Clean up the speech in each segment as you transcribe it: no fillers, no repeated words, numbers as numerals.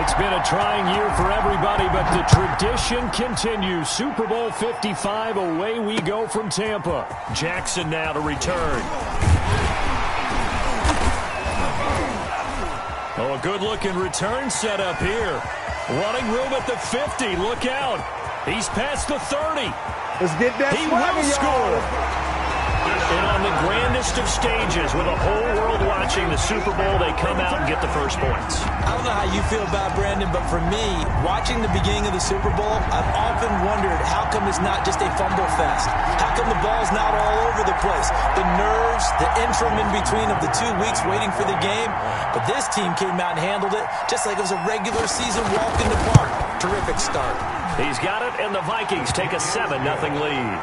It's been a trying year for everybody, but the tradition continues. Super Bowl 55, away we go from Tampa. Jackson now to return. Oh, a good-looking return set up here. Running room at the 50. Look out. He's past the 30. Let's get that He will score. And on the grandest of stages, with the whole world watching the Super Bowl, they come out and get the first points. I don't know how you feel about Brandon, but for me, watching the beginning of the Super Bowl, I've often wondered how come it's not just a fumble fest? How come the ball's not all over the place? The nerves, the interim in between of the 2 weeks waiting for the game. But this team came out and handled it just like it was a regular season walk in the park. Terrific start. He's got it, and the Vikings take a 7-0 lead.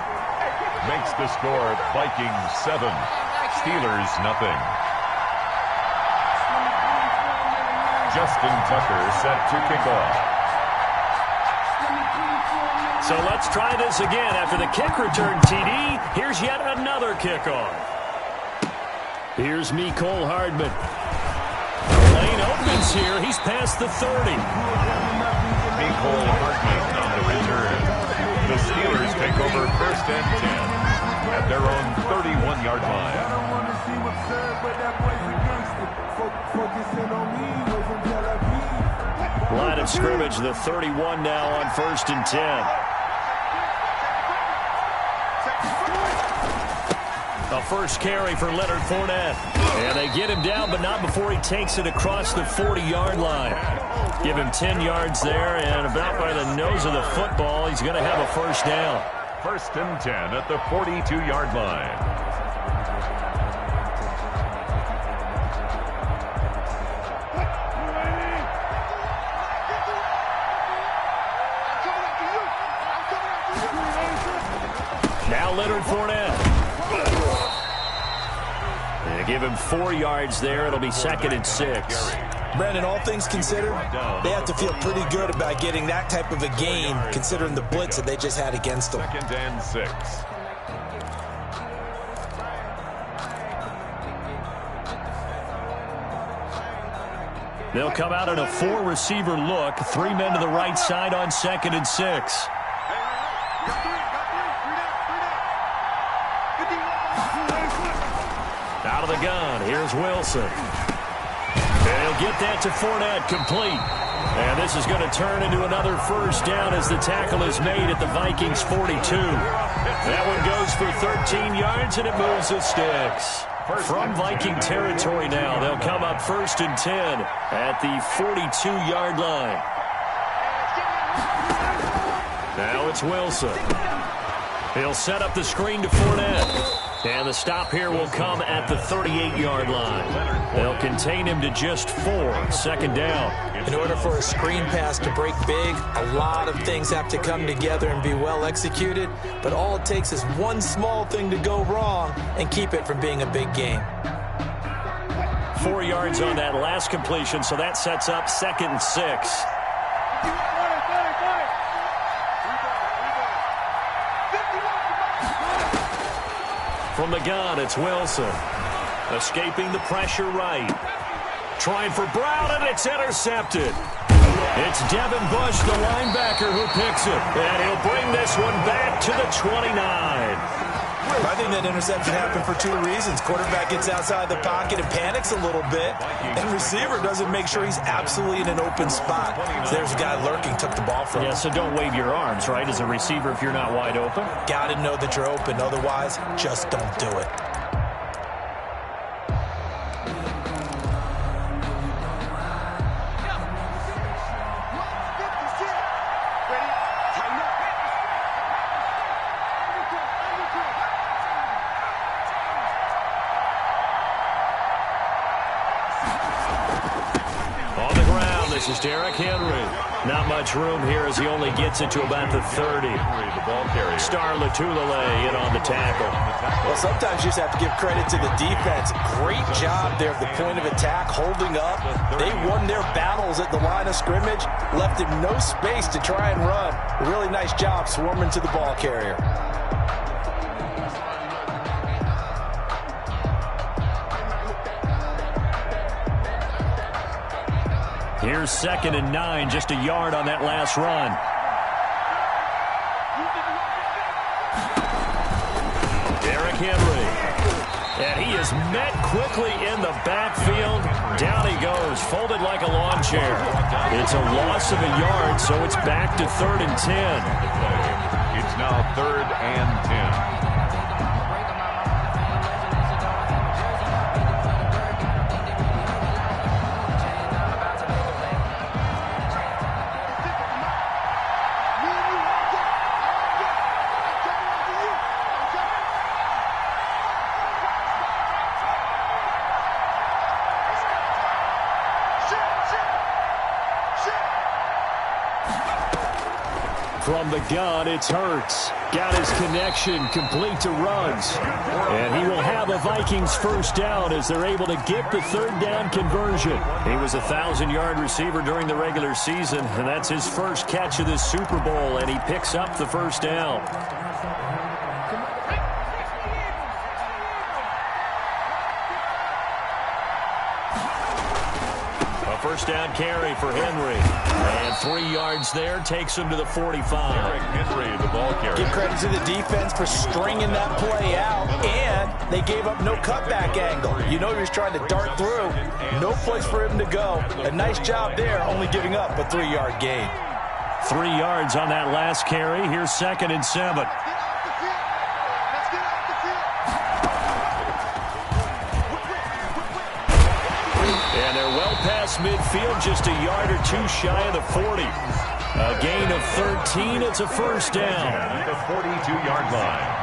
Makes the score Vikings 7, Steelers 0. Justin Tucker set to kick off. So let's try this again. After the kick return TD, here's yet another kickoff. Here's Mecole Hardman. The lane opens here. He's past the 30. Mecole Hardman on the return. The Steelers take over 1st and 10 at their own 31-yard line. Line of scrimmage, the 31 now on 1st and 10. A first carry for Leonard Fournette. And they get him down, but not before he takes it across the 40-yard line. Give him 10 yards there, and about by the nose of the football, he's going to have a first down. 1st and 10 at the 42-yard line. Now Leonard Fournette. They give him 4 yards there. It'll be 2nd and 6. Brandon, all things considered, they have to feel pretty good about getting that type of a gain, considering the blitz that they just had against them. 2nd and 6. They'll come out in a 4-receiver look. 3 men to the right side on 2nd and 6. Out of the gun, here's Wilson. And he'll get that to Fournette, complete. And this is going to turn into another first down as the tackle is made at the Vikings 42. That one goes for 13 yards, and it moves the sticks. From Viking territory now, they'll come up 1st and 10 at the 42-yard line. Now it's Wilson. He'll set up the screen to Fournette. And the stop here will come at the 38-yard line. They'll contain him to just 4. 2nd down. In order for a screen pass to break big, a lot of things have to come together and be well executed. But all it takes is one small thing to go wrong and keep it from being a big game. 4 yards on that last completion, so that sets up 2nd and 6. From the gun, it's Wilson. Escaping the pressure right. Trying for Brown, and it's intercepted. It's Devin Bush, the linebacker, who picks it. And he'll bring this one back to the 29. I think that interception happened for 2 reasons. Quarterback gets outside the pocket and panics a little bit. And receiver doesn't make sure he's absolutely in an open spot. So there's a guy lurking, took the ball from him. Yeah, so don't wave your arms, right, as a receiver if you're not wide open. Got to know that you're open. Otherwise, just don't do it. This is Derrick Henry. Not much room here as he only gets it to about the 30. Star Latulele in on the tackle. Well, sometimes you just have to give credit to the defense. Great job there at the point of attack, holding up. They won their battles at the line of scrimmage, left him no space to try and run. A really nice job swarming to the ball carrier. Here's 2nd and 9, just a yard on that last run. Derrick Henry. And he is met quickly in the backfield. Down he goes, folded like a lawn chair. It's a loss of a yard, so it's back to 3rd and 10. It's now 3rd and 10. From the gun, it's Hurts. Got his connection, complete to Ruggs. And he will have a Vikings first down as they're able to get the 3rd down conversion. He was a 1,000-yard receiver during the regular season, and that's his first catch of this Super Bowl, and he picks up the first down. First down carry for Henry. And 3 yards there takes him to the 45. Henry, the ball carrier. Give credit to the defense for stringing that play out, and they gave up no cutback angle. You know he was trying to dart through. No place for him to go. A nice job there, only giving up a 3-yard gain. 3 yards on that last carry. Here's 2nd and 7. And they're well past midfield, just a yard or two shy of the 40. A gain of 13. It's a first down. The 42-yard line.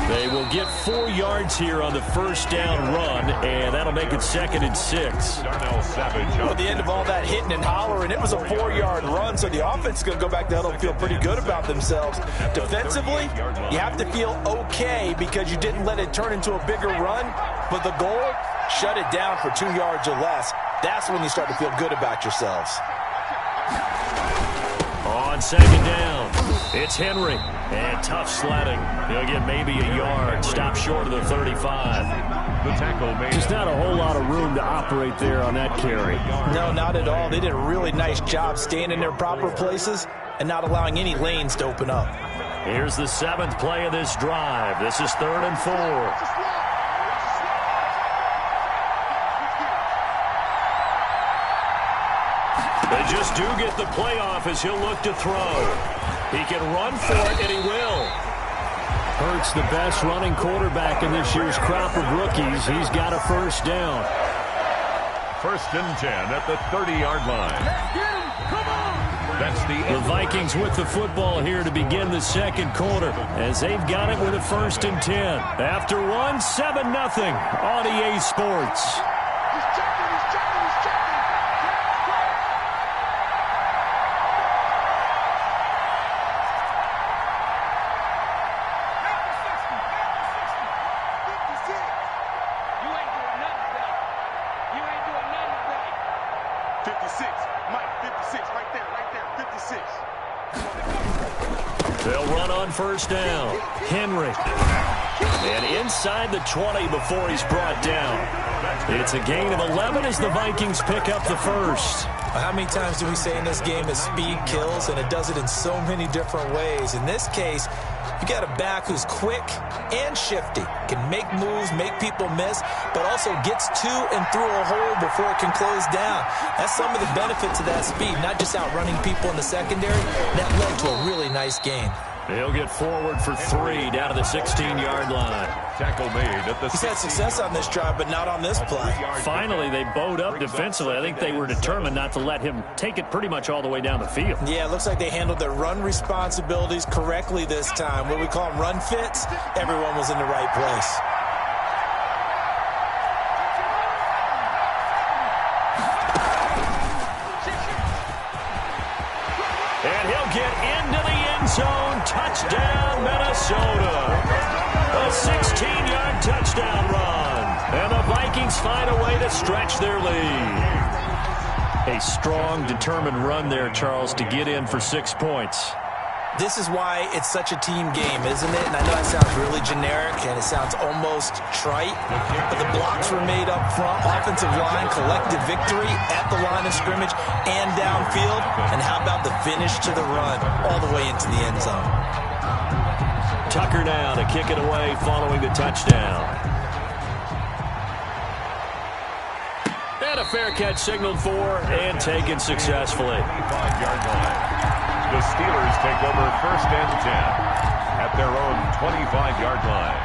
They will get 4 yards here on the first down run, and that'll make it 2nd and 6. At the end of all that hitting and hollering, it was a 4-yard run, so the offense is going to go back to huddle and feel pretty good about themselves. Defensively, you have to feel okay because you didn't let it turn into a bigger run, but the goal, shut it down for 2 yards or less. That's when you start to feel good about yourselves. On 2nd down, it's Henry. And tough sledding. He'll get maybe a yard. Stop short of the 35. The tackle made. Just not a whole lot of room to operate there on that carry. No, not at all. They did a really nice job staying in their proper places and not allowing any lanes to open up. Here's the 7th play of this drive. This is 3rd and 4. They just do get the playoff as he'll look to throw. He can run for it, and he will. Hurts the best running quarterback in this year's crop of rookies. He's got a first down. 1st and 10 at the 30-yard line. That's the Vikings with the football here to begin the 2nd quarter as they've got it with a 1st and 10. After one, 7-0 on EA Sports. They'll run on first down. Henry. And inside the 20 before he's brought down. It's a gain of 11 as the Vikings pick up the first. How many times do we say in this game that speed kills, and it does it in so many different ways? In this case, you got a back who's quick and shifty, can make moves, make people miss, but also gets to and through a hole before it can close down. That's some of the benefits of that speed, not just outrunning people in the secondary. That led to a really nice gain. He'll get forward for 3 down to the 16-yard line. Tackle made at the. He's had success on this drive, but not on this play. Finally, they bowed up defensively. I think they were determined not to let him take it pretty much all the way down the field. Yeah, it looks like they handled their run responsibilities correctly this time. What we call them run fits, everyone was in the right place. And he'll get into the end zone. Touchdown, Minnesota. A 16-yard touchdown run. And the Vikings find a way to stretch their lead. A strong, determined run there, Charles, to get in for 6 points. This is why it's such a team game, isn't it? And I know that sounds really generic and it sounds almost trite, but the blocks were made up front. Offensive line, collective victory at the line of scrimmage and downfield. And how about the finish to the run all the way into the end zone? Tucker now to kick it away following the touchdown. And a fair catch signaled for and taken successfully. 5-yard line. The Steelers take over 1st and 10 at their own 25-yard line.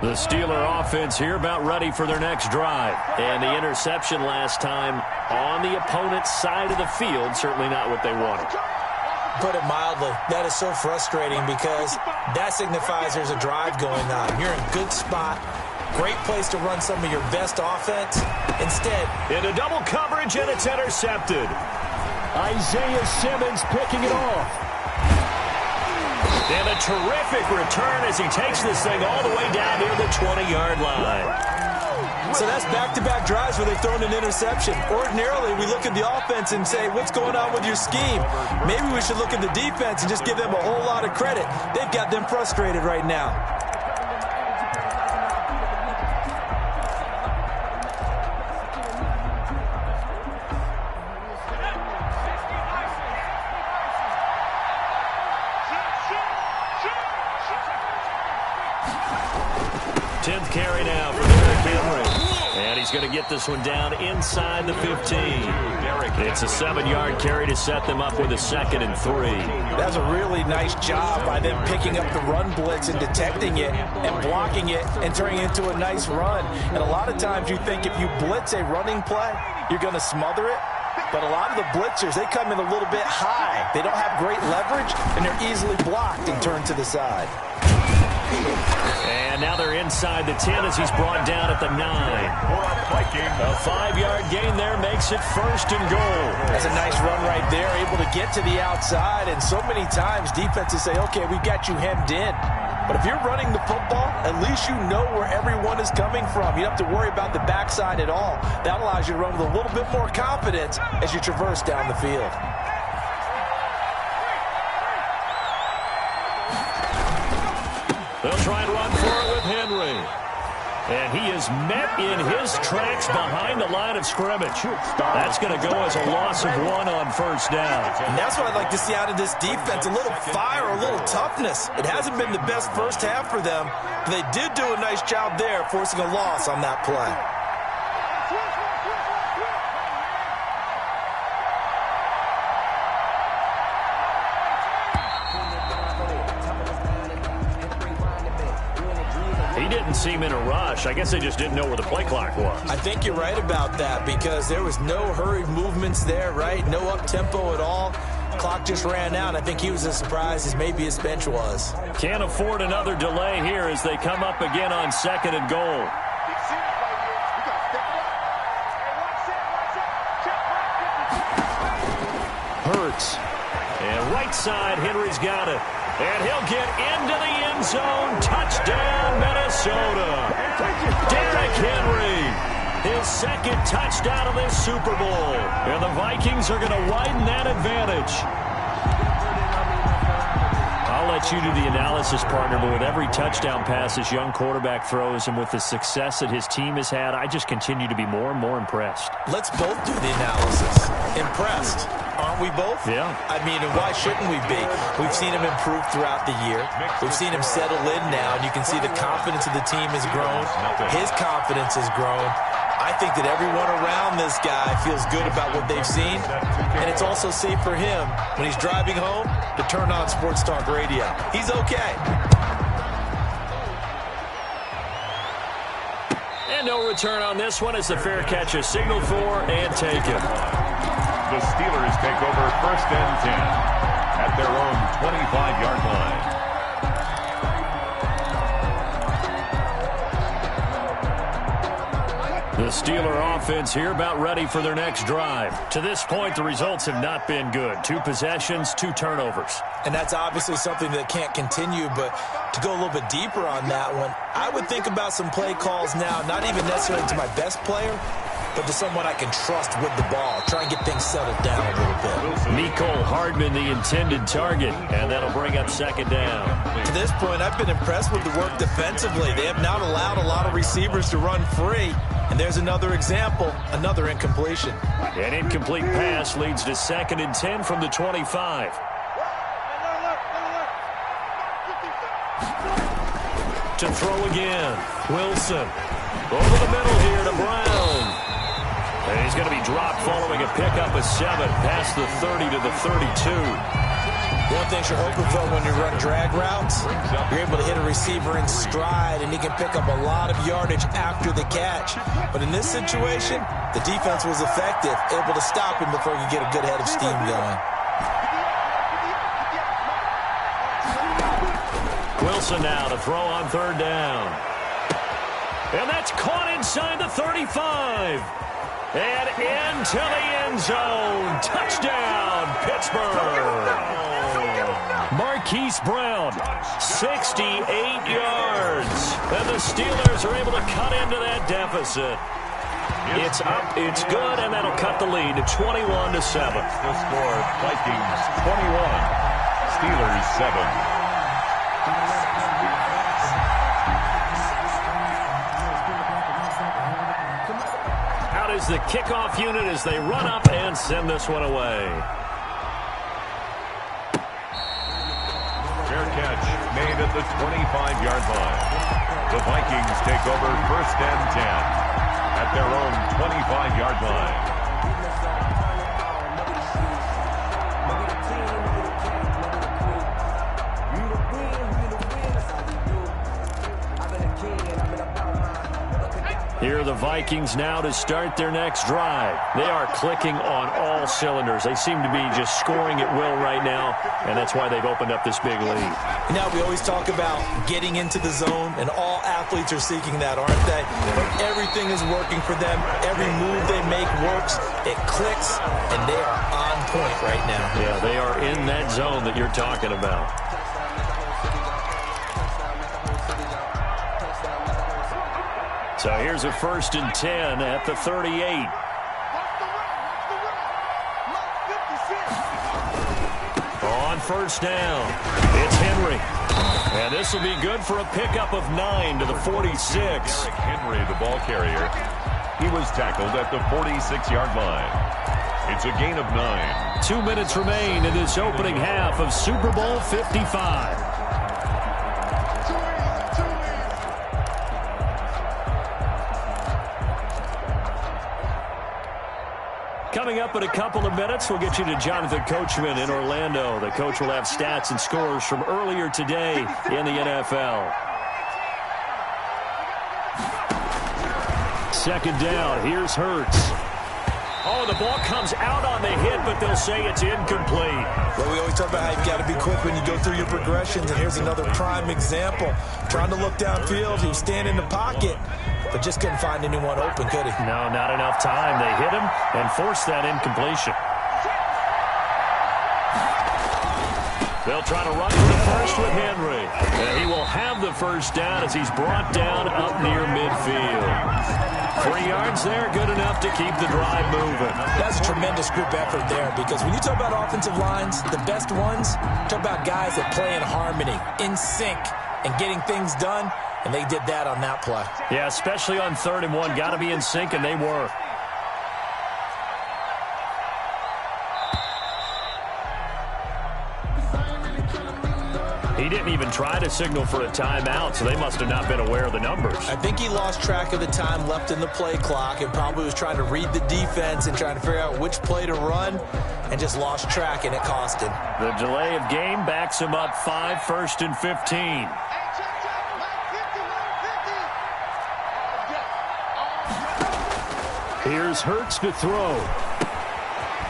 The Steeler offense here about ready for their next drive. And the interception last time on the opponent's side of the field, certainly not what they wanted. Put it mildly, that is so frustrating because that signifies there's a drive going on. You're in a good spot. Great place to run some of your best offense. Instead, into double coverage, and it's intercepted. Isaiah Simmons picking it off. And a terrific return as he takes this thing all the way down near the 20-yard line. So that's back-to-back drives where they've thrown an interception. Ordinarily, we look at the offense and say, what's going on with your scheme? Maybe we should look at the defense and just give them a whole lot of credit. They've got them frustrated right now. 10th carry now for Derrick Henry. And he's going to get this one down inside the 15. It's a 7-yard carry to set them up with a 2nd and 3. That's a really nice job by them picking up the run blitz and detecting it and blocking it and turning it into a nice run. And a lot of times you think if you blitz a running play, you're going to smother it. But a lot of the blitzers, they come in a little bit high. They don't have great leverage, and they're easily blocked and turned to the side. And now they're inside the 10 as he's brought down at the 9. A 5-yard gain there makes it 1st and goal. That's a nice run right there, able to get to the outside. And so many times defenses say, okay, we've got you hemmed in. But if you're running the football, at least you know where everyone is coming from. You don't have to worry about the backside at all. That allows you to run with a little bit more confidence as you traverse down the field. They'll try and run for it with Henry. And he is met in his tracks behind the line of scrimmage. That's going to go as a loss of 1 on 1st down. And that's what I'd like to see out of this defense, a little fire, a little toughness. It hasn't been the best first half for them, but they did do a nice job there, forcing a loss on that play. He didn't seem in a rush. I guess they just didn't know where the play clock was. I think you're right about that because there was no hurried movements there, right? No up-tempo at all. Clock just ran out. I think he was as surprised as maybe his bench was. Can't afford another delay here as they come up again on 2nd and goal. Hurts. And right side, Henry's got it. And he'll get into the end zone. Touchdown, Minnesota. Derrick Henry, his 2nd touchdown of this Super Bowl. And the Vikings are going to widen that advantage. I'll let you do the analysis, partner, but with every touchdown pass this young quarterback throws and with the success that his team has had, I just continue to be more and more impressed. Let's both do the analysis. Impressed. Aren't we both? Yeah. I mean, and why shouldn't we be? We've seen him improve throughout the year. We've seen him settle in now, and you can see the confidence of the team has grown. His confidence has grown. I think that everyone around this guy feels good about what they've seen, and it's also safe for him when he's driving home to turn on Sports Talk Radio. He's okay. And no return on this one as the fair catch is signaled for and taken. The Steelers take over 1st and 10 at their own 25-yard line. The Steeler offense here about ready for their next drive. To this point, the results have not been good. 2 possessions, 2 turnovers. And that's obviously something that can't continue, but to go a little bit deeper on that one, I would think about some play calls now, not even necessarily to my best player, but to someone I can trust with the ball. Try and get things settled down a little bit. Mecole Hardman, the intended target, and that'll bring up 2nd down. To this point, I've been impressed with the work defensively. They have not allowed a lot of receivers to run free. And there's another example, another incompletion. An incomplete pass leads to 2nd and 10 from the 25. To throw again, Wilson. Over the middle here to Brown. And he's going to be dropped following a pickup of 7 past the 30 to the 32. One thing you're hoping for when you run drag routes, you're able to hit a receiver in stride, and he can pick up a lot of yardage after the catch. But in this situation, the defense was effective, able to stop him before he could get a good head of steam going. Wilson now to throw on 3rd down. And that's caught inside the 35. And into the end zone. Touchdown, Pittsburgh. Marquise Brown, 68 yards. And the Steelers are able to cut into that deficit. It's up, it's good, and that'll cut the lead to 21-7. The score, Vikings 21, Steelers 7. Out is the kickoff unit as they run up and send this one away. Fair catch made at the 25-yard line. The Vikings take over 1st and 10 at their own 25-yard line. Here are the Vikings now to start their next drive. They are clicking on all cylinders. They seem to be just scoring at will right now, and that's why they've opened up this big lead. Now, we always talk about getting into the zone, and all athletes are seeking that, aren't they? But everything is working for them. Every move they make works. It clicks, and they are on point right now. Yeah, they are in that zone that you're talking about. So here's a 1st and 10 at the 38. On 1st down, it's Henry. And this will be good for a pickup of 9 to the 46. Henry, the ball carrier, he was tackled at the 46-yard line. It's a gain of 9. 2 minutes remain in this opening half of Super Bowl 55. Coming up in a couple of minutes, we'll get you to Jonathan Coachman in Orlando. The coach will have stats and scores from earlier today in the NFL. 2nd down. Here's Hurts. Oh, the ball comes out on the hit, but they'll say it's incomplete. Well, we always talk about how you've got to be quick when you go through your progressions, and here's another prime example. Trying to look downfield, he was standing in the pocket, but just couldn't find anyone open, could he? No, not enough time. They hit him and forced that incompletion. They'll try to run for the first with Henry. And he will have the 1st down as he's brought down up near midfield. 3 yards there, good enough to keep the drive moving. That's a tremendous group effort there, because when you talk about offensive lines, the best ones, talk about guys that play in harmony, in sync, and getting things done, and they did that on that play. Yeah, especially on 3rd and 1. Got to be in sync, and they were. He didn't even try to signal for a timeout, so they must have not been aware of the numbers. I think he lost track of the time left in the play clock and probably was trying to read the defense and trying to figure out which play to run, and just lost track, and it cost him. The delay of game backs him up 5, 1st and 15. Here's Hurts to throw.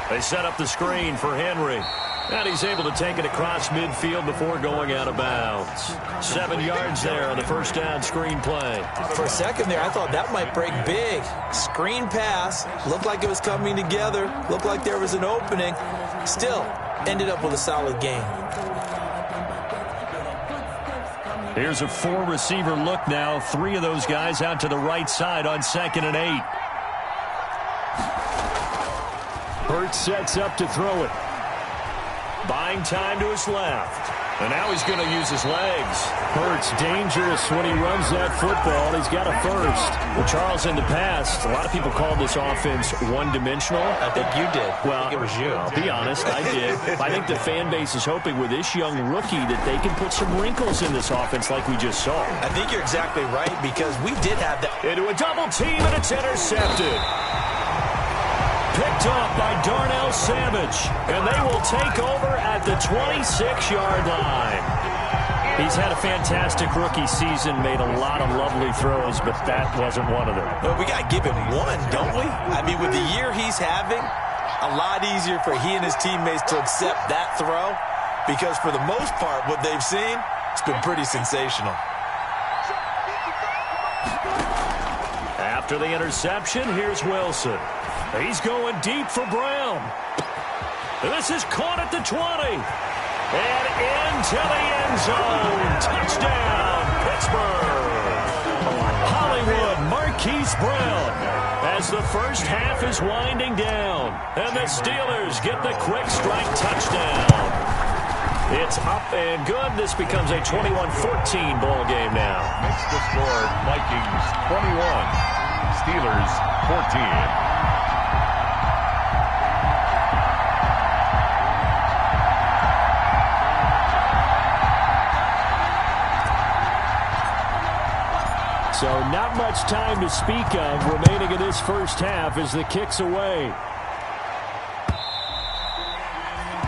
They set up the screen for Henry. And he's able to take it across midfield before going out of bounds. 7 yards there on the first down screen play. For a second there, I thought that might break big. Screen pass. Looked like it was coming together. Looked like there was an opening. Still, ended up with a solid gain. Here's a 4-receiver look now. 3 of those guys out to the right side on 2nd and 8. Hurts sets up to throw it. Buying time to his left. And now he's going to use his legs. Hurts dangerous when he runs that football. He's got a first. Well, Charles, in the past, a lot of people called this offense one-dimensional. I think you did. Well, I think it was you. I'll be honest, I did. I think the fan base is hoping with this young rookie that they can put some wrinkles in this offense like we just saw. I think you're exactly right because we did have that. Into a double team, and it's intercepted. Picked off by Darnell Savage, and they will take over at the 26-yard line. He's had a fantastic rookie season, made a lot of lovely throws, but that wasn't one of them. Well, we got to give him one, don't we? I mean, with the year he's having, a lot easier for he and his teammates to accept that throw because for the most part, what they've seen, it's been pretty sensational. After the interception, here's Wilson. He's going deep for Brown. This is caught at the 20. And into the end zone. Touchdown, Pittsburgh. Hollywood Marquise Brown as the first half is winding down. And the Steelers get the quick strike touchdown. It's up and good. This becomes a 21-14 ball game now. Makes the score Vikings 21, Steelers 14. So not much time to speak of remaining in this first half as the kick's away.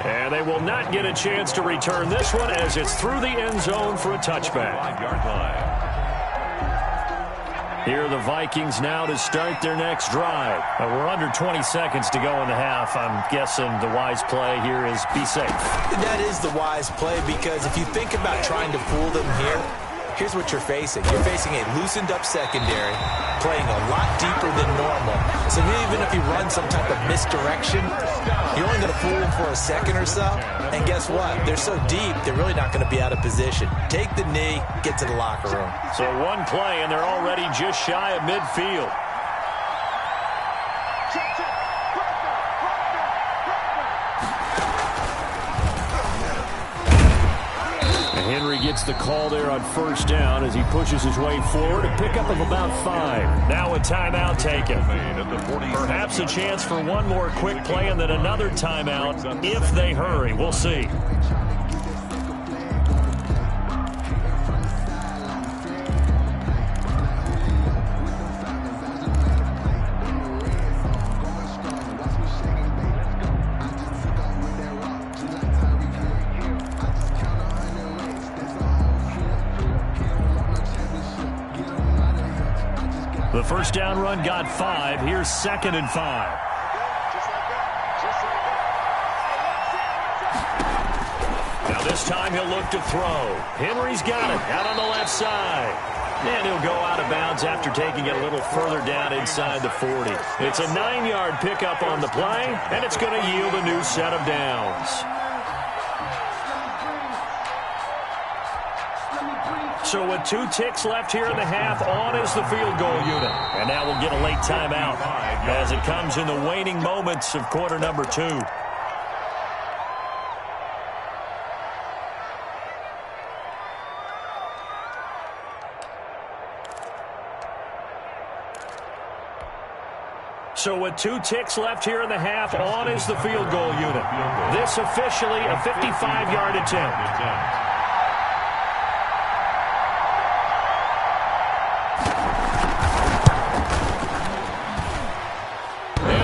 And they will not get a chance to return this one as it's through the end zone for a touchback. 5-yard line. Here are the Vikings now to start their next drive. We're under 20 seconds to go in the half. I'm guessing the wise play here is be safe. That is the wise play because if you think about trying to fool them here, here's what you're facing. You're facing a loosened-up secondary, playing a lot deeper than normal. So even if you run some type of misdirection, you're only going to fool them for a second or so. And guess what? They're so deep, they're really not going to be out of position. Take the knee, get to the locker room. So one play, and they're already just shy of midfield. Henry gets the call there on first down as he pushes his way forward. A pickup of about 5. Now a timeout taken. Perhaps a chance for one more quick play and then another timeout if they hurry. We'll see. The first down run got 5. Here's 2nd and 5. Now this time he'll look to throw. Henry's got it out on the left side. And he'll go out of bounds after taking it a little further down inside the 40. It's a 9-yard pickup on the play, and it's going to yield a new set of downs. So with 2 ticks left here in the half, on is the field goal unit. And now we'll get a late timeout as it comes in the waning moments of quarter number 2. So with 2 ticks left here in the half, on is the field goal unit. This officially a 55-yard attempt.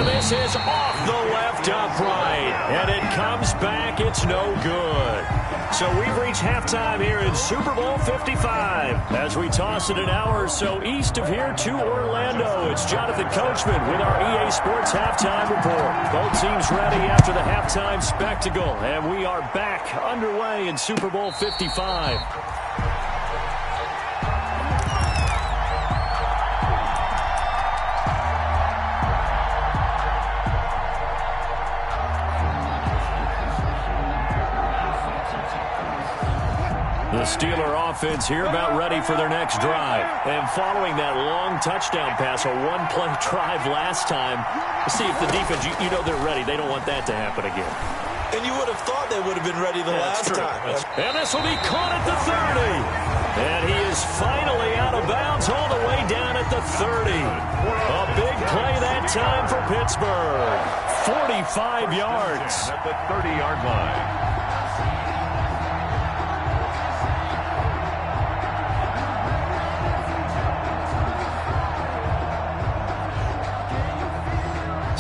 This is off the left left upright, and it comes back. It's no good. So we've reached halftime here in Super Bowl 55. As we toss it an hour or so east of here to Orlando, it's Jonathan Coachman with our EA Sports Halftime Report. Both teams ready after the halftime spectacle, and we are back underway in Super Bowl 55. The Steeler offense here about ready for their next drive. And following that long touchdown pass, a one-play drive last time, see if the defense, you know they're ready. They don't want that to happen again. And you would have thought they would have been ready the last time. And this will be caught at the 30. And he is finally out of bounds all the way down at the 30. A big play that time for Pittsburgh. 45 yards. At the 30-yard line.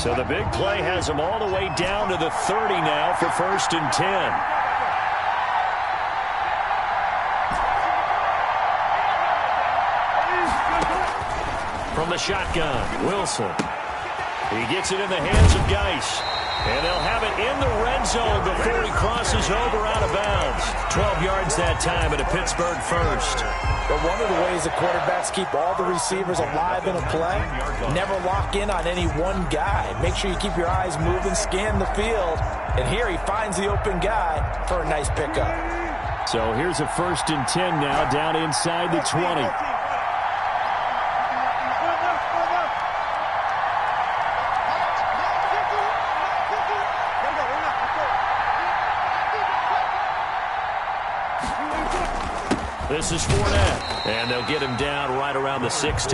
So the big play has them all the way down to the 30 now for 1st and 10. From the shotgun, Wilson. He gets it in the hands of Geis. And they'll have it in the red zone before he crosses over out of bounds. 12 yards that time at a Pittsburgh first. But one of the ways the quarterbacks keep all the receivers alive in a play, never lock in on any one guy. Make sure you keep your eyes moving, scan the field. And here he finds the open guy for a nice pickup. So here's a 1st and 10 now down inside the 20. This is Fournette, and they'll get him down right around the 16.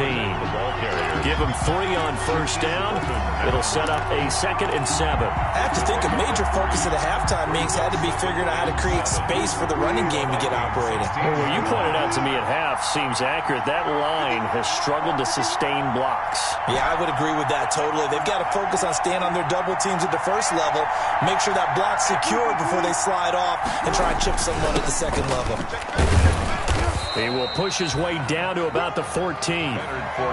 Give him 3 on 1st down. It'll set up a 2nd and 7. I have to think a major focus of the halftime meetings had to be figuring out how to create space for the running game to get operating. Well, what you pointed out to me at half seems accurate. That line has struggled to sustain blocks. Yeah, I would agree with that totally. They've got to focus on staying on their double teams at the first level, make sure that block's secure before they slide off, and try and chip someone at the second level. He will push his way down to about the 14.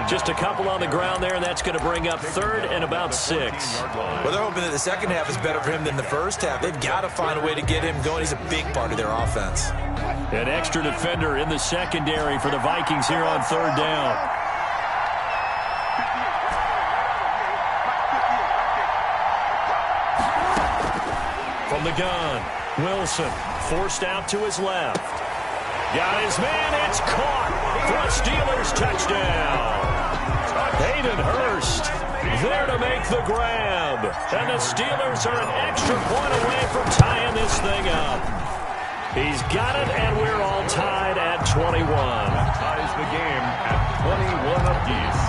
Just a couple on the ground there, and that's going to bring up 3rd and about 6. Well, they're hoping that the second half is better for him than the first half. They've got to find a way to get him going. He's a big part of their offense. An extra defender in the secondary for the Vikings here on 3rd down. From the gun, Wilson forced out to his left. Got his man, it's caught for a Steelers touchdown. Hayden Hurst there to make the grab. And the Steelers are an extra point away from tying this thing up. He's got it, and we're all tied at 21. That ties the game at 21 apiece.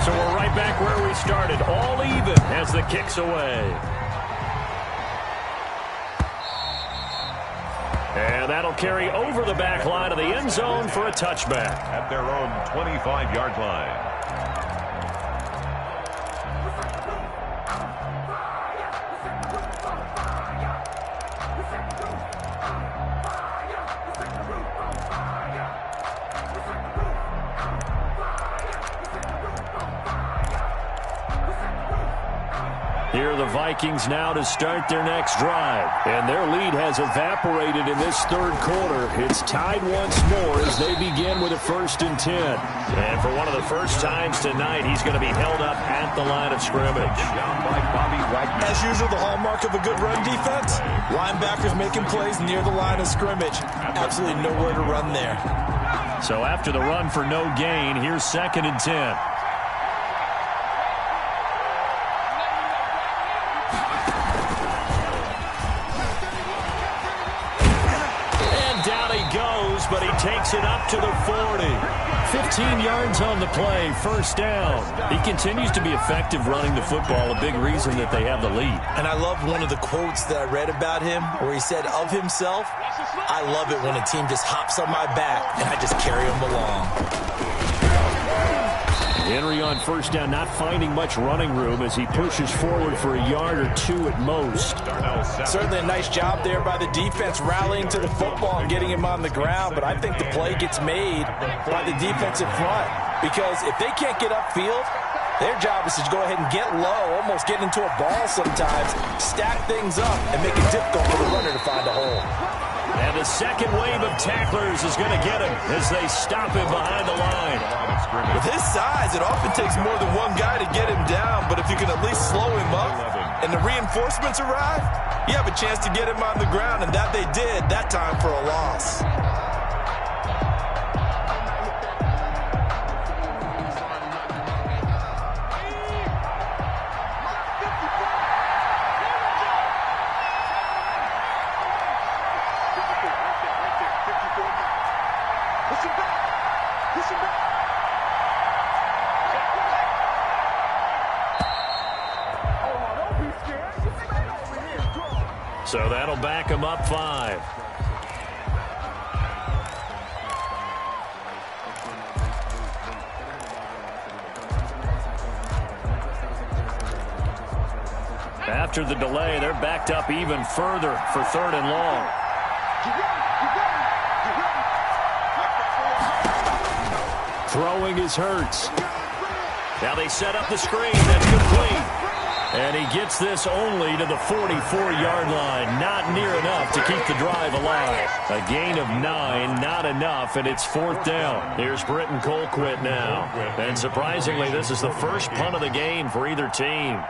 So we're right back where we started, all even as the kick's away. And that'll carry over the back line of the end zone for a touchback. At their own 25-yard line. Here are the Vikings now to start their next drive. And their lead has evaporated in this 3rd quarter. It's tied once more as they begin with a 1st and 10. And for one of the first times tonight, he's going to be held up at the line of scrimmage. As usual, the hallmark of a good run defense, linebackers making plays near the line of scrimmage. Absolutely nowhere to run there. So after the run for no gain, here's 2nd and 10. But he takes it up to the 40. 15 yards on the play, 1st down. He continues to be effective running the football, a big reason that they have the lead. And I love one of the quotes that I read about him where he said of himself, I love it when a team just hops on my back and I just carry them along. Henry on first down, not finding much running room as he pushes forward for a yard or two at most. Certainly a nice job there by the defense rallying to the football and getting him on the ground, but I think the play gets made by the defensive front because if they can't get upfield, their job is to go ahead and get low, almost get into a ball sometimes, stack things up, and make it difficult for the runner to find a hole. And the second wave of tacklers is going to get him as they stop him behind the line. With his size, it often takes more than one guy to get him down, but if you can at least slow him up and the reinforcements arrive, you have a chance to get him on the ground, and that they did that time for a loss. So that'll back him up 5. After the delay, they're backed up even further for 3rd and long. Throwing is Hurts. Now they set up the screen. That's complete. And he gets this only to the 44-yard line. Not near enough to keep the drive alive. A gain of 9, not enough, and it's 4th down. Here's Britton Colquitt now. And surprisingly, this is the first punt of the game for either team.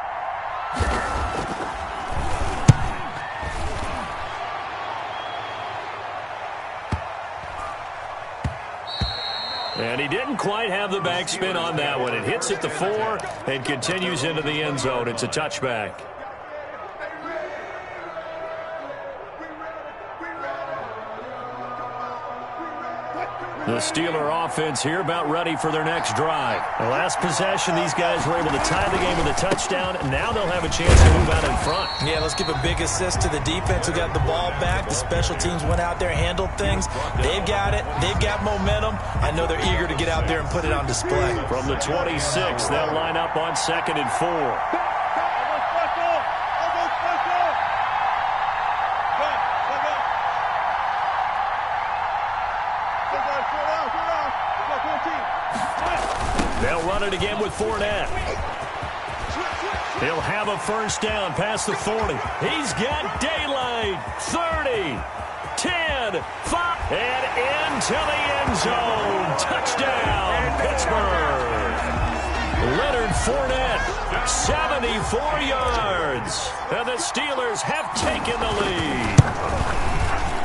And he didn't quite have the backspin on that one. It hits at the 4 and continues into the end zone. It's a touchback. The Steeler offense here about ready for their next drive. The last possession, these guys were able to tie the game with a touchdown. And now they'll have a chance to move out in front. Yeah, let's give a big assist to the defense who got the ball back. The special teams went out there, handled things. They've got it. They've got momentum. I know they're eager to get out there and put it on display. From the 26, they'll line up on 2nd and 4. They'll run it again with Fournette. He'll have a first down past the 40. He's got daylight. 30, 10, 5, and into the end zone. Touchdown, Pittsburgh. Leonard Fournette, 74 yards. And the Steelers have taken the lead.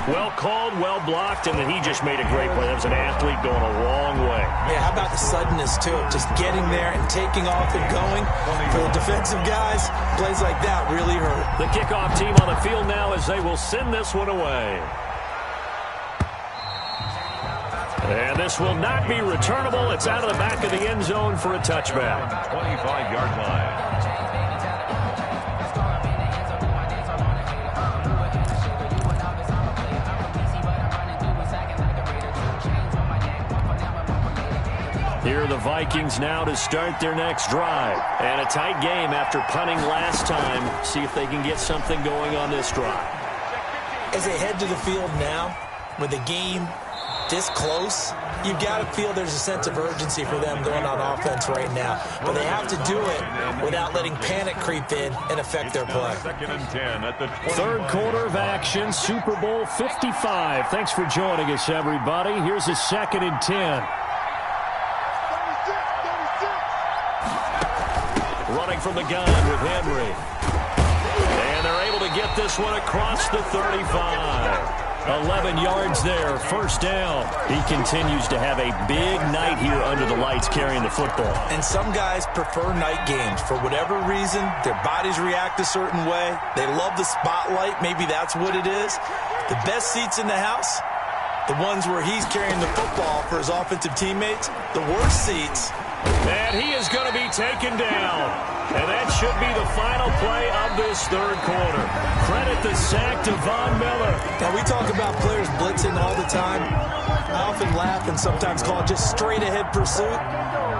Well called, well blocked, and then he just made a great play. That was an athlete going a long way. Yeah, how about the suddenness, too? Just getting there and taking off and going. For the defensive guys, plays like that really hurt. The kickoff team on the field now as they will send this one away. And this will not be returnable. It's out of the back of the end zone for a touchback. 25-yard line. Here are the Vikings now to start their next drive. And a tight game after punting last time. See if they can get something going on this drive. As they head to the field now, with the game this close, you've got to feel there's a sense of urgency for them going on offense right now. But they have to do it without letting panic creep in and affect their play. 2nd and 10 at the 20. Third quarter of action, Super Bowl 55. Thanks for joining us, everybody. Here's a 2nd and 10. Running from the gun with Henry. And they're able to get this one across the 35. 11 yards there, first down. He continues to have a big night here under the lights carrying the football. And some guys prefer night games. For whatever reason, their bodies react a certain way. They love the spotlight. Maybe that's what it is. The best seats in the house, the ones where he's carrying the football for his offensive teammates. The worst seats. And he is going to be taken down. And that should be the final play of this third quarter. Credit the sack to Von Miller. Now, we talk about players blitzing all the time. I often laugh and sometimes call it just straight-ahead pursuit.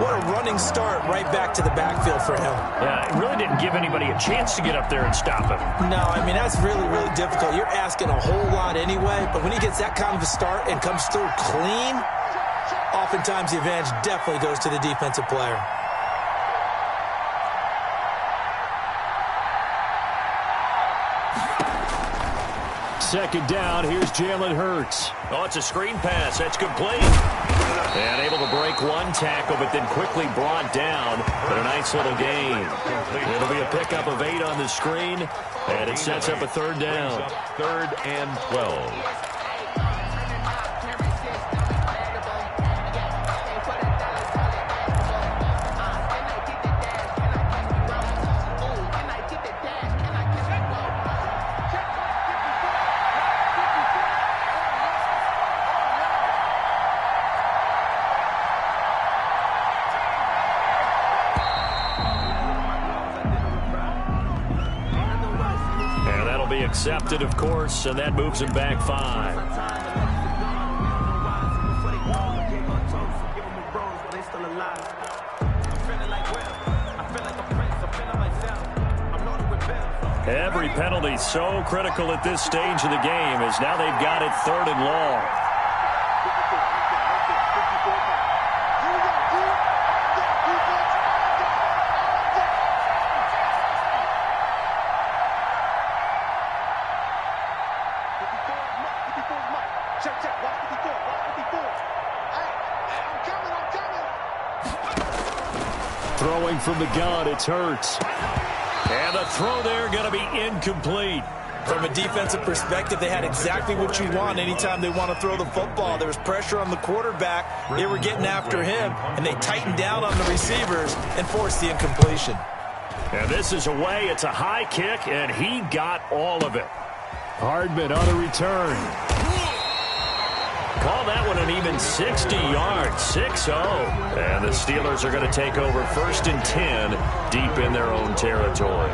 What a running start right back to the backfield for him. Yeah, it really didn't give anybody a chance to get up there and stop him. No, I mean, that's really, really difficult. You're asking a whole lot anyway, but when he gets that kind of a start and comes through clean, oftentimes the advantage definitely goes to the defensive player. Second down, here's Jalen Hurts. Oh, it's a screen pass. That's complete. And able to break one tackle, but then quickly brought down. But a nice little gain. It'll be a pickup of 8 on the screen, and it sets up a third down. 3rd and 12. Accepted, of course, and that moves him back 5. Every penalty so critical at this stage of the game, as now they've got it 3rd and long. Throwing from the gun, it's Hurts. And the throw there going to be incomplete. From a defensive perspective, they had exactly what you want anytime they want to throw the football. There was pressure on the quarterback. They were getting after him, and they tightened down on the receivers and forced the incompletion. And this is away. It's a high kick, and he got all of it. Hardman on the return. Call that one an even 60 yards, 6-0. And the Steelers are going to take over 1st and 10 deep in their own territory.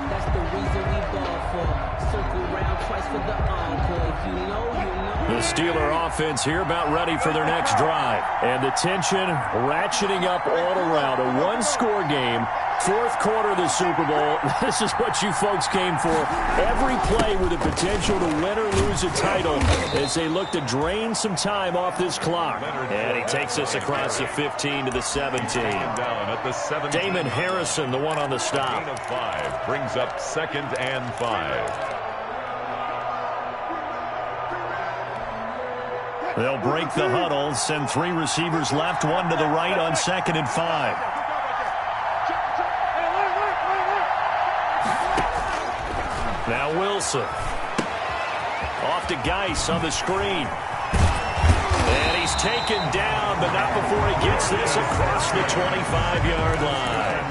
That's the reason we ball for. Circle round twice for the encore. If you know, you know. The Steeler offense here about ready for their next drive. And the tension ratcheting up all around. A one-score game. 4th quarter of the Super Bowl. This is what you folks came for. Every play with the potential to win or lose a title as they look to drain some time off this clock. And he takes us across the 15 to the 17. Damon Harrison, the one on the stop. 5 brings up 2nd and 5. They'll break the huddle, send 3 receivers left, 1 to the right on 2nd and 5. Now Wilson. Off to Geis on the screen. And he's taken down, but not before he gets this across the 25-yard line.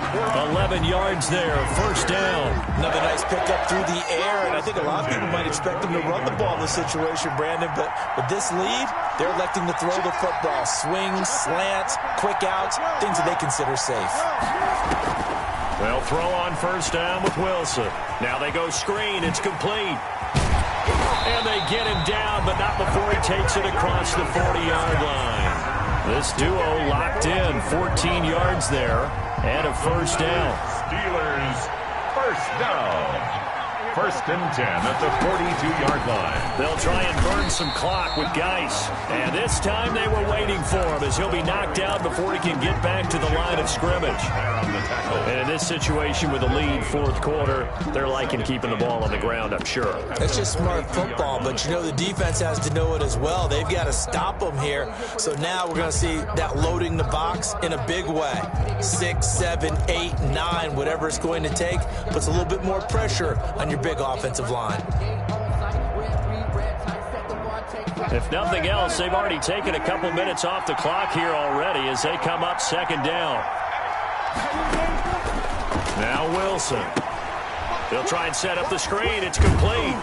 11 yards there, 1st down. Another nice pickup through the air, and I think a lot of people might expect him to run the ball in this situation, Brandon, but with this lead, they're electing to throw the football. Swings, slants, quick outs, things that they consider safe. They'll throw on 1st down with Wilson. Now they go screen. It's complete. And they get him down, but not before he takes it across the 40-yard line. This duo locked in, 14 yards there, and a 1st down. Steelers 1st down. 1st and 10 at the 42-yard line. They'll try and burn some clock with Geis. And this time they were waiting for him as he'll be knocked out before he can get back to the line of scrimmage. And in this situation with a lead 4th quarter, they're liking keeping the ball on the ground, I'm sure. It's just smart football, but you know the defense has to know it as well. They've got to stop them here. So now we're going to see that loading the box in a big way. 6, 7, 8, 9, whatever it's going to take, puts a little bit more pressure on your big offensive line. If nothing else, they've already taken a couple minutes off the clock here already as they come up 2nd down. Now Wilson. They'll try and set up the screen. It's complete.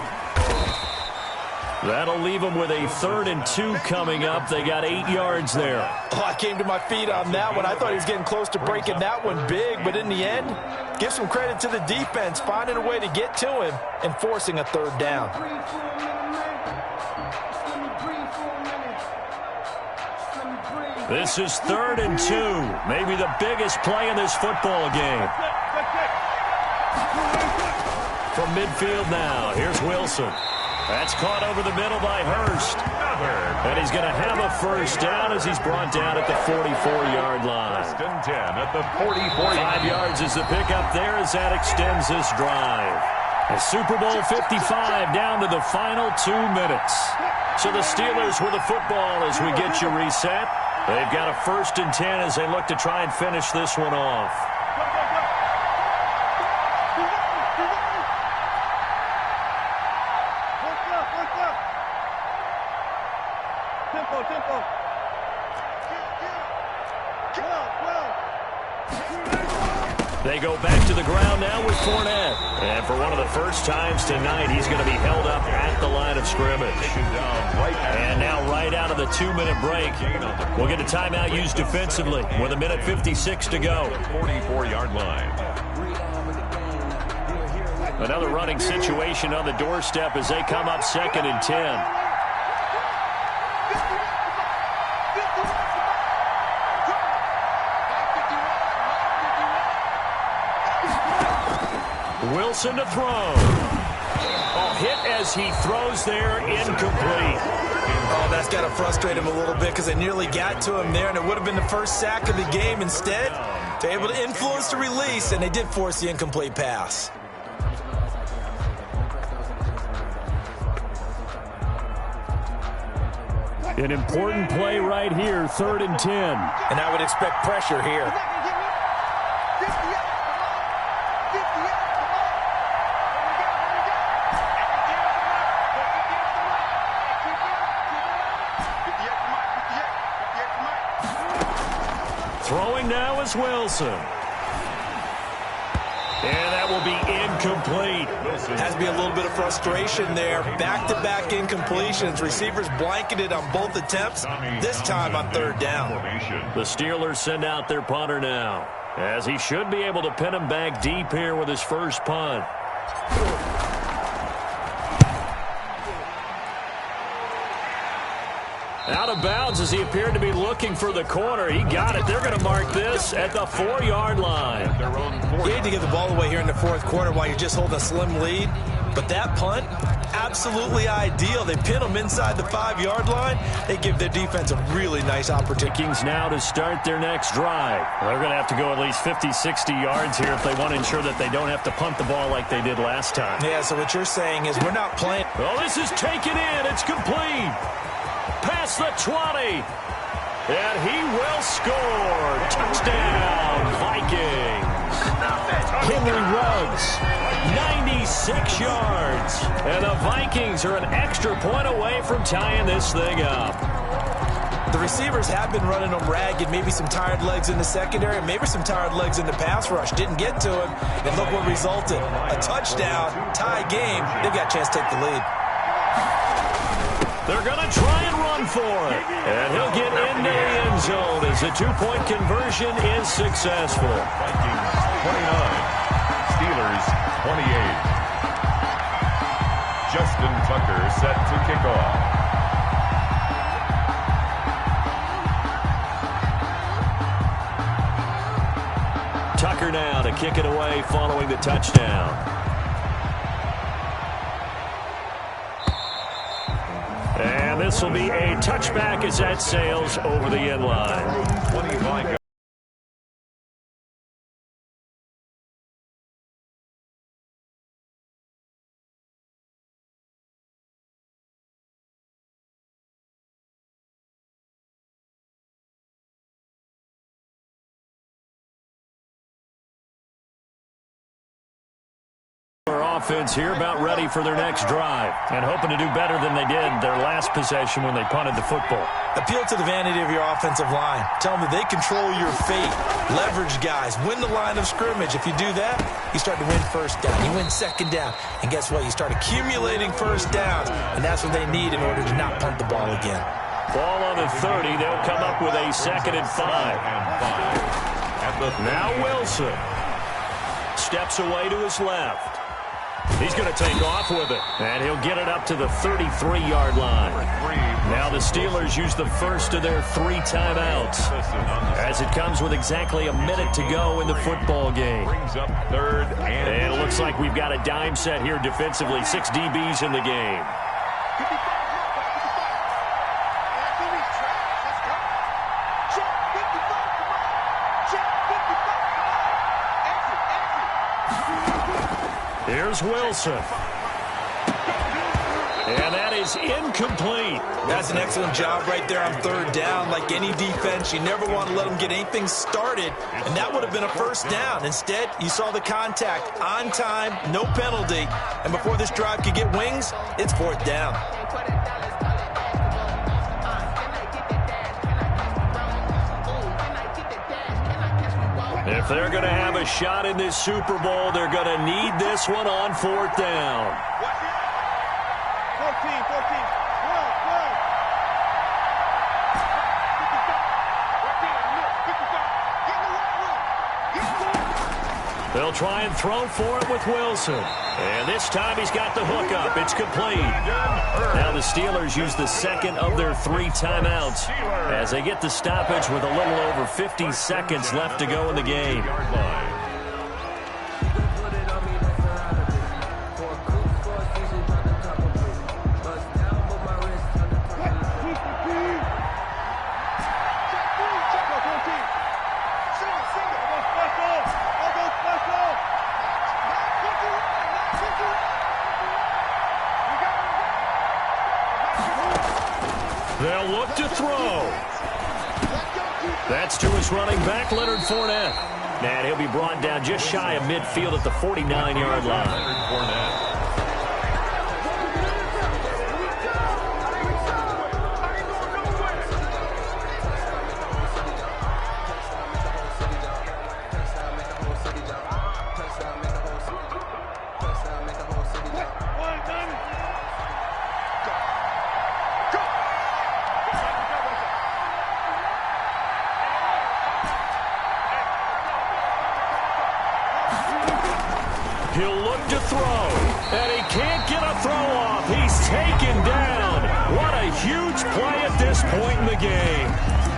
That'll leave them with a 3rd and 2 coming up. They got 8 yards there. Oh, I came to my feet on that one. I thought he was getting close to breaking that one big, but in the end, Give some credit to the defense, finding a way to get to him and forcing a third down. This is 3rd and 2. Maybe the biggest play in this football game. From midfield now, here's Wilson. That's caught over the middle by Hurst. And he's going to have a first down as he's brought down at the 44-yard line. 1st and 10 at the 44. 5 yards is the pickup there as that extends this drive. And Super Bowl 55 down to the final 2 minutes. So the Steelers with the football as we get you reset. They've got a 1st and 10 as they look to try and finish this one off. They go back to the ground now with Fournette. And for one of the first times tonight, he's going to be held up at the line of scrimmage. And now right out of the 2-minute break, we'll get a timeout used defensively with 1:56 to go. 44-yard line. Another running situation on the doorstep as they come up 2nd and 10. Wilson to throw. Hit as he throws there, incomplete. Oh, that's got to frustrate him a little bit because they nearly got to him there, and it would have been the first sack of the game. Instead, they're able to influence the release, and they did force the incomplete pass. An important play right here, 3rd and 10. And I would expect pressure here. Throwing now is Wilson. And that will be incomplete. Has to be a little bit of frustration there. Back-to-back incompletions. Receivers blanketed on both attempts, this time on 3rd down. The Steelers send out their punter now, as he should be able to pin him back deep here with his first punt. Out of bounds as he appeared to be looking for the corner. He got it. They're going to mark this at the 4-yard line. You hate to give the ball away here in the 4th quarter while you're just holding a slim lead. But that punt, absolutely ideal. They pin them inside the 5-yard line. They give their defense a really nice opportunity. Vikings now to start their next drive. They're going to have to go at least 50, 60 yards here if they want to ensure that they don't have to punt the ball like they did last time. Yeah, so what you're saying is we're not playing. Well, this is taken in. It's complete. Past the 20. And he will score. Touchdown, Vikings. Henry Ruggs, 96 yards. And the Vikings are an extra point away from tying this thing up. The receivers have been running them ragged. Maybe some tired legs in the secondary, maybe some tired legs in the pass rush. Didn't get to him, and look what resulted. A touchdown, tie game. They've got a chance to take the lead. They're going to try and run for it. And he'll get into the end zone as the 2-point conversion is successful. Vikings 29, Steelers 28. Justin Tucker set to kick off. Tucker now to kick it away following the touchdown. And this will be a touchback as that sails over the end line. 25. Offense here about ready for their next drive and hoping to do better than they did their last possession when they punted the football. Appeal to the vanity of your offensive line. Tell them that they control your fate. Leverage guys. Win the line of scrimmage. If you do that, you start to win 1st down. You win 2nd down. And guess what? You start accumulating 1st downs. And that's what they need in order to not punt the ball again. Ball on the 30. They'll come up with a 2nd and 5. Now Wilson. steps away to his left. He's going to take off with it, and he'll get it up to the 33-yard line. Now the Steelers use the first of their 3 timeouts, as it comes with exactly a minute to go in the football game. Brings up 3rd And it looks like we've got a dime set here defensively. 6 DBs in the game. Here's Wilson. And that is incomplete. That's an excellent job right there on 3rd down. Like any defense, you never want to let them get anything started, and that would have been a first down. Instead, you saw the contact on time, no penalty, and before this drive could get wings, it's 4th down. If they're going to have a shot in this Super Bowl, they're going to need this one on 4th down. 14. They'll try and throw for it with Wilson. And this time he's got the hook up. It's complete. Now the Steelers use the second of their 3 timeouts as they get the stoppage with a little over 50 seconds left to go in the game. They'll look to throw. That's to his running back, Leonard Fournette. And he'll be brought down just shy of midfield at the 49-yard line. He'll look to throw, and he can't get a throw off. He's taken down. What a huge play at this point in the game.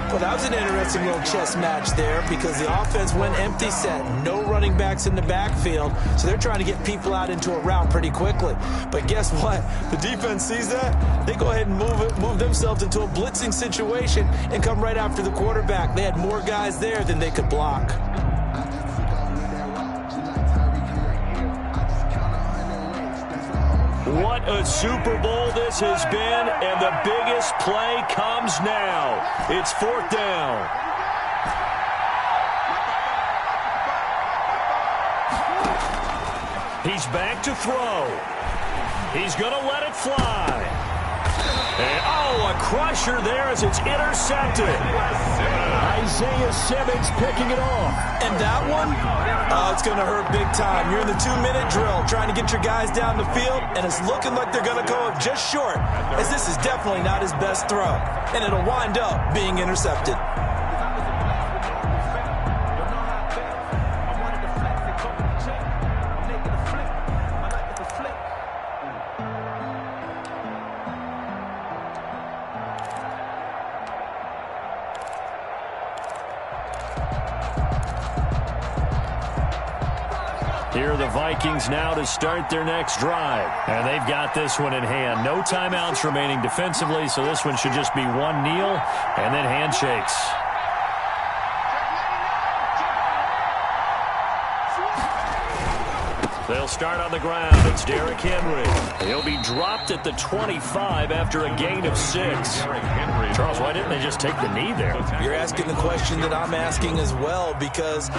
Well, that was an interesting little chess match there because the offense went empty set. No running backs in the backfield, so they're trying to get people out into a route pretty quickly. But guess what? The defense sees that. They go ahead and move themselves into a blitzing situation and come right after the quarterback. They had more guys there than they could block. What a Super Bowl this has been, and the biggest play comes now. It's 4th down. He's back to throw. He's going to let it fly. And, oh, a crusher there as it's intercepted. Isaiah Simmons picking it off. And that one, it's going to hurt big time. You're in the 2-minute drill trying to get your guys down the field, and it's looking like they're going to go up just short, as this is definitely not his best throw. And it'll wind up being intercepted. Here are the Vikings now to start their next drive. And they've got this one in hand. No timeouts remaining defensively, so this one should just be one kneel and then handshakes. They'll start on the ground. It's Derrick Henry. He'll be dropped at the 25 after a gain of 6. Charles, why didn't they just take the knee there? You're asking the question that I'm asking as well, because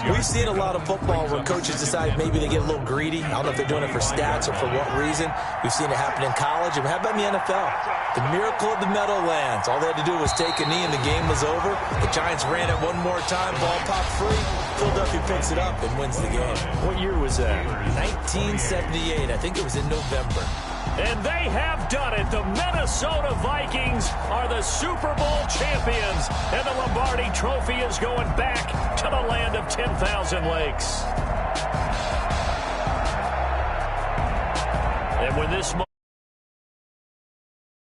we've seen a lot of football where coaches decide maybe they get a little greedy. I don't know if they're doing it for stats or for what reason. We've seen it happen in college. And how about in the NFL? The miracle of the Meadowlands. All they had to do was take a knee and the game was over. The Giants ran it one more time. Ball popped free. Philadelphia picks it up and wins the game. What year was that? 1978. I think it was in November. And they have done it. The Minnesota Vikings are the Super Bowl champions. And the Lombardi Trophy is going back to the land of 10,000 lakes. And when this